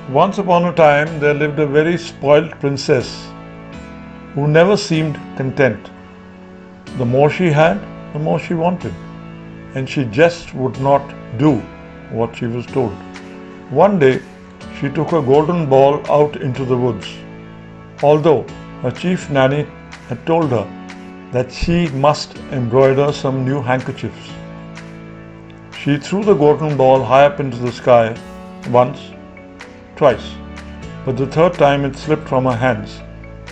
Once upon a time, there lived a very spoiled princess who never seemed content. The more she had, the more she wanted, and she just would not do what she was told. One day, she took a golden ball out into the woods, although her chief nanny had told her that she must embroider some new handkerchiefs. She threw the golden ball high up into the sky once, twice, but the third time it slipped from her hands,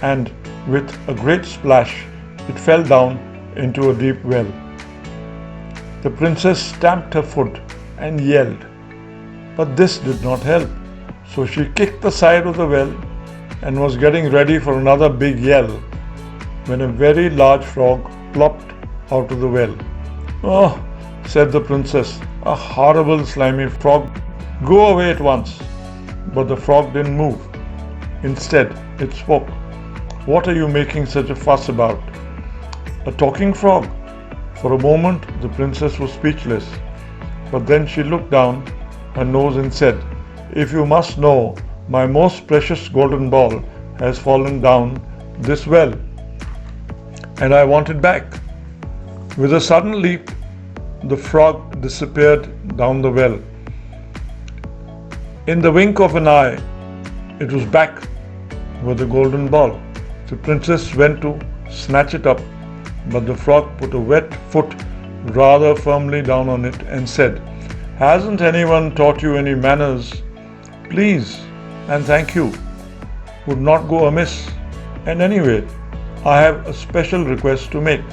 and with a great splash, it fell down into a deep well. The princess stamped her foot and yelled, but this did not help. So she kicked the side of the well and was getting ready for another big yell when a very large frog plopped out of the well. "Oh," said the princess, "a horrible slimy frog. Go away at once." But the frog didn't move. Instead, it spoke. "What are you making such a fuss about?" A talking frog. For a moment, the princess was speechless, but then she looked down her nose and said, "If you must know, my most precious golden ball has fallen down this well, and I want it back." With a sudden leap, the frog disappeared down the well. In the wink of an eye, it was back with the golden ball. The princess went to snatch it up, but the frog put a wet foot rather firmly down on it and said, "Hasn't anyone taught you any manners? Please and thank you would not go amiss. And anyway, I have a special request to make."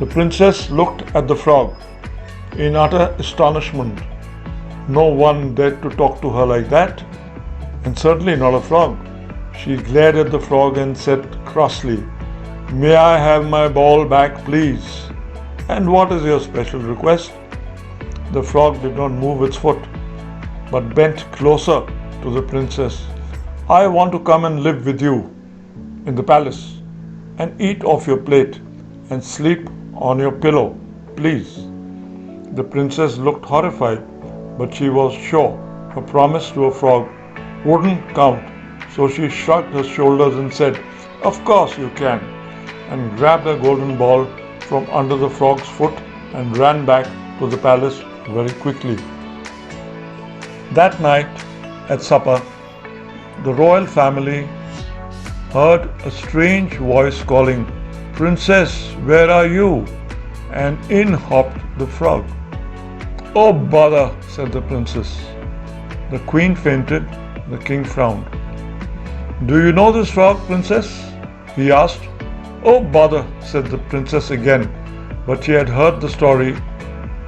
The princess looked at the frog in utter astonishment. No one dared to talk to her like that, and certainly not a frog. She glared at the frog and said crossly, "May I have my ball back, please? And what is your special request?" The frog did not move its foot, but bent closer to the princess. "I want to come and live with you in the palace and eat off your plate and sleep on your pillow, please." The princess looked horrified, but she was sure her promise to a frog wouldn't count, so she shrugged her shoulders and said, "Of course you can," and grabbed a golden ball from under the frog's foot and ran back to the palace very quickly. That night at supper, the royal family heard a strange voice calling, "Princess, where are you?" And in hopped the frog. "Oh bother," said the princess. The queen fainted, the king frowned. "Do you know this frog, princess?" he asked. "Oh bother," said the princess again, but she had heard the story.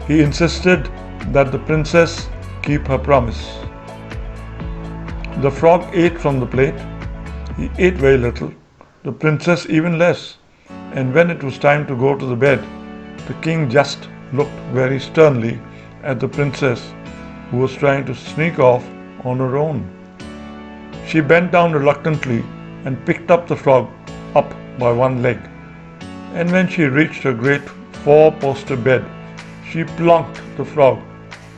He insisted that the princess keep her promise. The frog ate from the plate. He ate very little, the princess even less, and when it was time to go to the bed, the king just looked very sternly at the princess, who was trying to sneak off on her own. She bent down reluctantly and picked up the frog up by one leg, and when she reached her great four-poster bed, she plonked the frog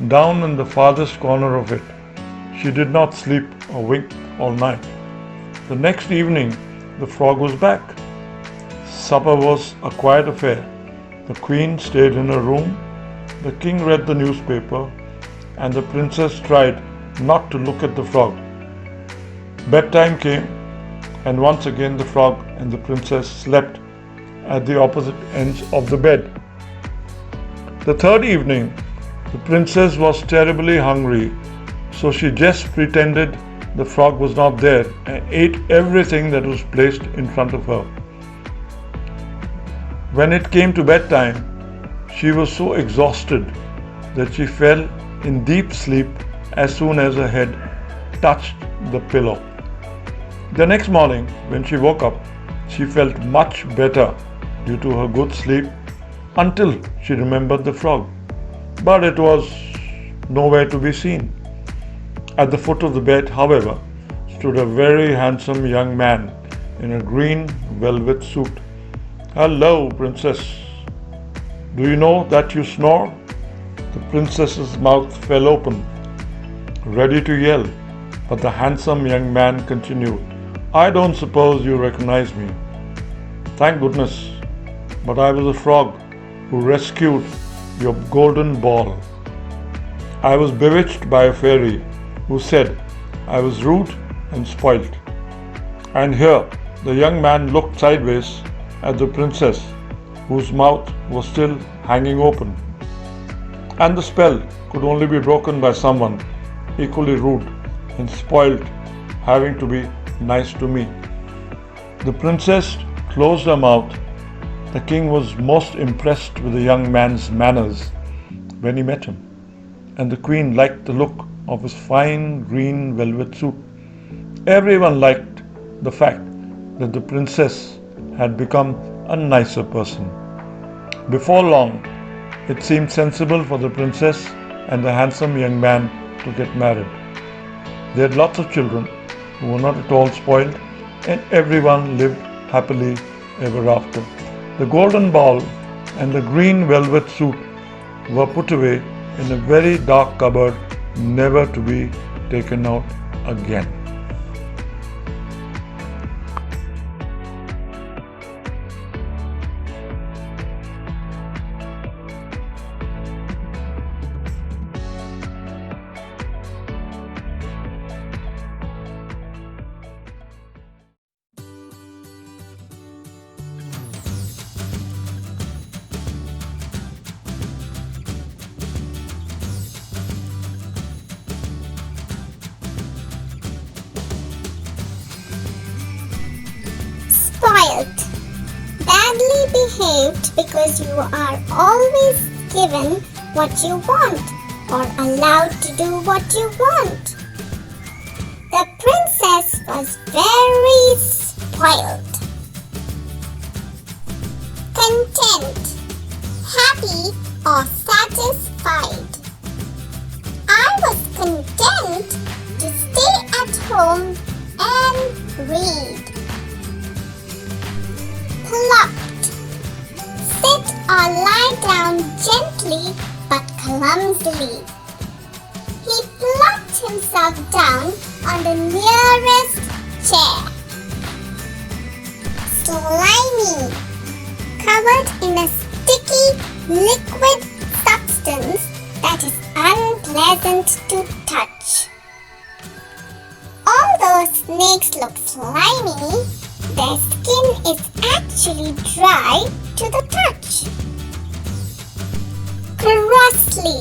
down in the farthest corner of it. She did not sleep or wink all night. The next evening, the frog was back. Supper was a quiet affair. The queen stayed in her room, the king read the newspaper, and the princess tried not to look at the frog. Bedtime came, and once again the frog and the princess slept at the opposite ends of the bed. The third evening, the princess was terribly hungry, so she just pretended the frog was not there and ate everything that was placed in front of her. When it came to bedtime, she was so exhausted that she fell in deep sleep as soon as her head touched the pillow. The next morning, when she woke up, she felt much better due to her good sleep until she remembered the frog. But it was nowhere to be seen. At the foot of the bed, however, stood a very handsome young man in a green velvet suit. "Hello, princess. Do you know that you snore?" The princess's mouth fell open, ready to yell, But the handsome young man continued, I don't suppose you recognize me. Thank goodness, but I was a frog who rescued your golden ball. I was bewitched by a fairy who said I was rude and spoilt. And here the young man looked sideways at the princess, whose mouth was still hanging open. And the spell could only be broken by someone equally rude and spoilt having to be nice to me. The princess closed her mouth. The king was most impressed with the young man's manners when he met him, and the queen liked the look of his fine green velvet suit. Everyone liked the fact that the princess had become a nicer person. Before long, it seemed sensible for the princess and the handsome young man to get married. They had lots of children who were not at all spoiled, and everyone lived happily ever after. The golden ball and the green velvet suit were put away in a very dark cupboard, never to be taken out again. Spoiled. Badly behaved because you are always given what you want or allowed to do what you want. The princess was very spoiled. Content. Happy or satisfied. I was content to stay at home and read. Plucked. Sit or lie down gently but clumsily. He plucked himself down on the nearest chair. Slimy. Covered in a sticky liquid substance that is unpleasant to touch. Although snakes look slimy, their skin is actually dry to the touch. Crossly.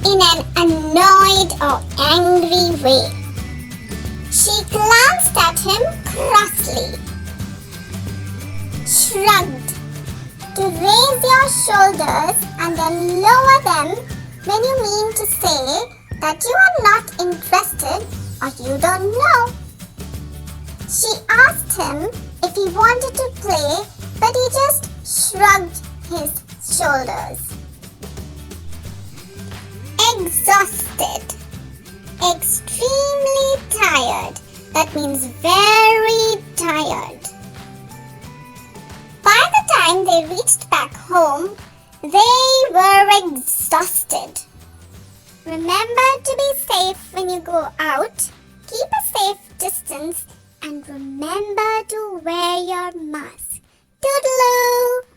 In an annoyed or angry way. She glanced at him crossly. Shrugged. To raise your shoulders and then lower them when you mean to say that you are not interested or you don't know. She asked him if he wanted to play, but he just shrugged his shoulders. Exhausted. Extremely tired. That means very tired. By the time they reached back home, they were exhausted. Remember to be safe when you go out. Keep a safe distance and remember to wear your mask. Toodaloo!